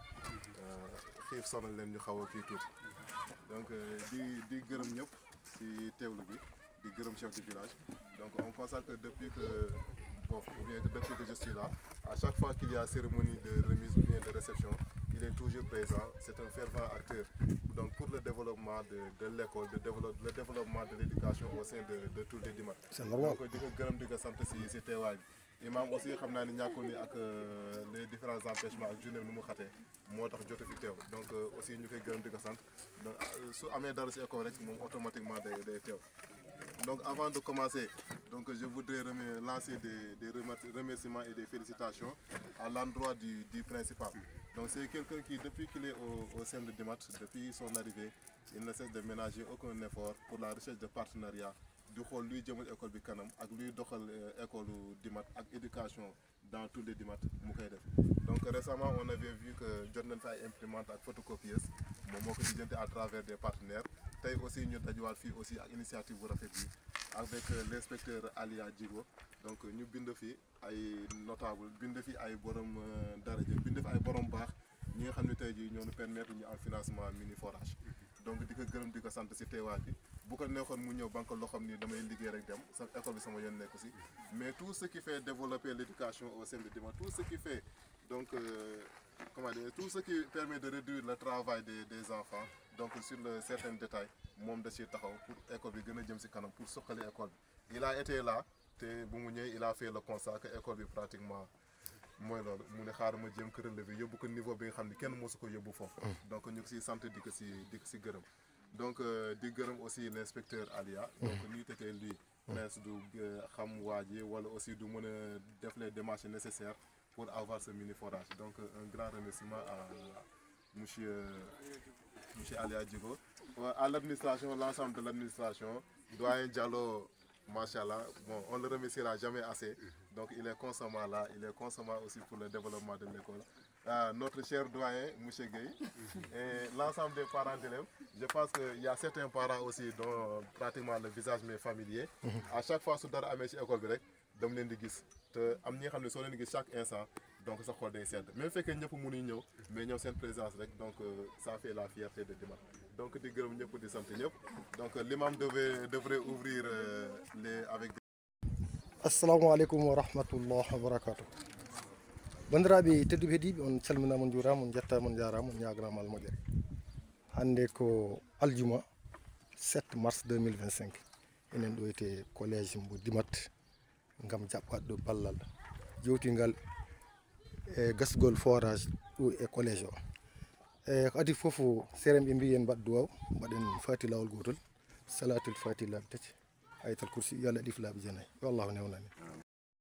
xiif sonal leen ñu xaw a kii tuuti donc di gërëm ñëpp si teewlu bi di gërëm chef du village donc on constate que depuis que je suis là à chaque fois qu'il y a cérémonie de remise ou bien de réception il est toujours présent, c'est un fervent acteur donc pour le développement de l'école, le développement de l'éducation au sein de tous les Dimat. Donc di ko gërëm di ko sant si teewaay bi imam aussi xam naa ni ñàkkul ni ak les différents empêchements ak journée nu mu xatee moo tax jote fi teew donc aussi ñu koy gërëm di ko sant donc su amee dara si école rek moom automatiquement day teew. Donc avant de commencer, donc je voudrais lancer des remerciements et des félicitations à l'endroit du principal. Donc c'est quelqu'un qui, depuis qu'il est au sein de Dimat, depuis son arrivée, il ne cesse de ménager aucun effort pour la recherche de partenariat du xool luy jëmal école bi kanam ak luy doxal école Dimat ak éducation dans tous les Dimat mu koy def. Donc récemment on avait vu que jot nañ fa ay imprimante ak photocopieuse moom moo ko lijjanti à travers des partenaires. Tey aussi ñu dajuwaat fii aussi ak initiative bu rafet bi avec l'inspecteur Alia Djigo donc ñu bind fi ay notable bind fi ay borom daraja bind fi ay borom baax ñi nga xam ne tey jii ñoo ñu permettre ñu am financement mini forage donc di ko gërëm di ko sant si teewaay bi bu ko neexoon mu ñëw banque loo xam ni damay liggéey rek dem sa école bi sama yoon nekk aussi mais tout ce qui fait développer l'éducation au sein de Dimat tout ce qui fait donc comment dire tout ce qui permet de réduire le travail des enfants donc sur certains détails moom da ciy taxaw pour école bi gën a jëm si kanam pour suqali école bi il a été là te bu mu ñëwee il a fait le constat que école bi pratiquement mooy loolu mu ne xaaral ma jéem ko relever yóbbu ko niveau bi nga xam ne kenn mosu ko yóbbu foofu donc ñu ngi siy sant di ko si gërëm donc di gërëm aussi l'inspecteur Alia donc lui c'était lui mais du xam waa ji wala aussi du mën a def les démarches nécessaires pour avoir ce mini forage. Donc un grand remerciement à monsieur Alia Djigo, à l'administration, l'ensemble de l'administration, doyen Diallo, machallah, bon, on ne le remerciera jamais assez. Donc il est constamment là, il est constamment aussi pour le développement de l'école. Notre cher doyen, M. Gueye, et l'ensemble des parents d'élèves. Je pense qu'il y a certains parents aussi dont pratiquement le visage m'est familier. À chaque fois que je suis à l'école, je me dis que chaque instant, donc ça fait des certes. Même fait que nous pouvons venir, mais nous avons une présence, donc ça fait la fierté de Dimat. Donc des gros pour des santé. Donc l'imam devrait ouvrir avec des... Assalamu alaikum wa rahmatullahi wa barakatuh. Bandiraɓe tedduɓe heeɗiɓe on calminama on juurama on jettama on jarama on ñaganama Allah moƴƴere. Hande ko aljuma 7 mars 2025 enen ɗo ete collège mbo Dimat gam jaɓɓade ɗo ballal jewtingal e gasgol forage ɗo e collège o. Ko adi foof seren ɓe mbi en mbaɗ duwaw mbaɗen fati lawol gotol salatul fati laabi tati ayatal kursi yo Allah ɗif laabi jeenayyi yo Allah newnani.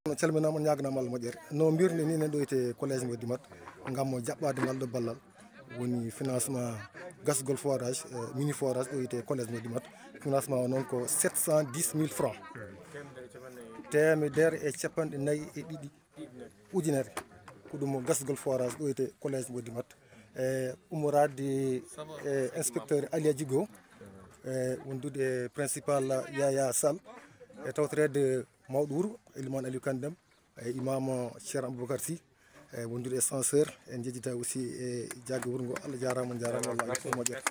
No calminama on ñaganama Allah moƴƴere no mbirne ni nen ɗo ete collège mo Dimat gam jaɓɓade ngal ɗo ballal woni financement gasgol forage mini forage ɗo ete collège mo Dimat. Financement o noon ko 710 000 francs temedere e capanɗe nayyi e ɗiɗi ujunere ko ɗum gasgol forage ɗo ete collège mo Dimat. Ummorade inspecteur Alia Djigo wondude principal Yaya Sall e tawtorede mawɗo wuro Elimane Aliou Kandem e imam Cheikh Aboubacar Sy wondude censeur en jejjita aussi e jagge wuro ngo Allah jarama on jarama Allah moƴƴere.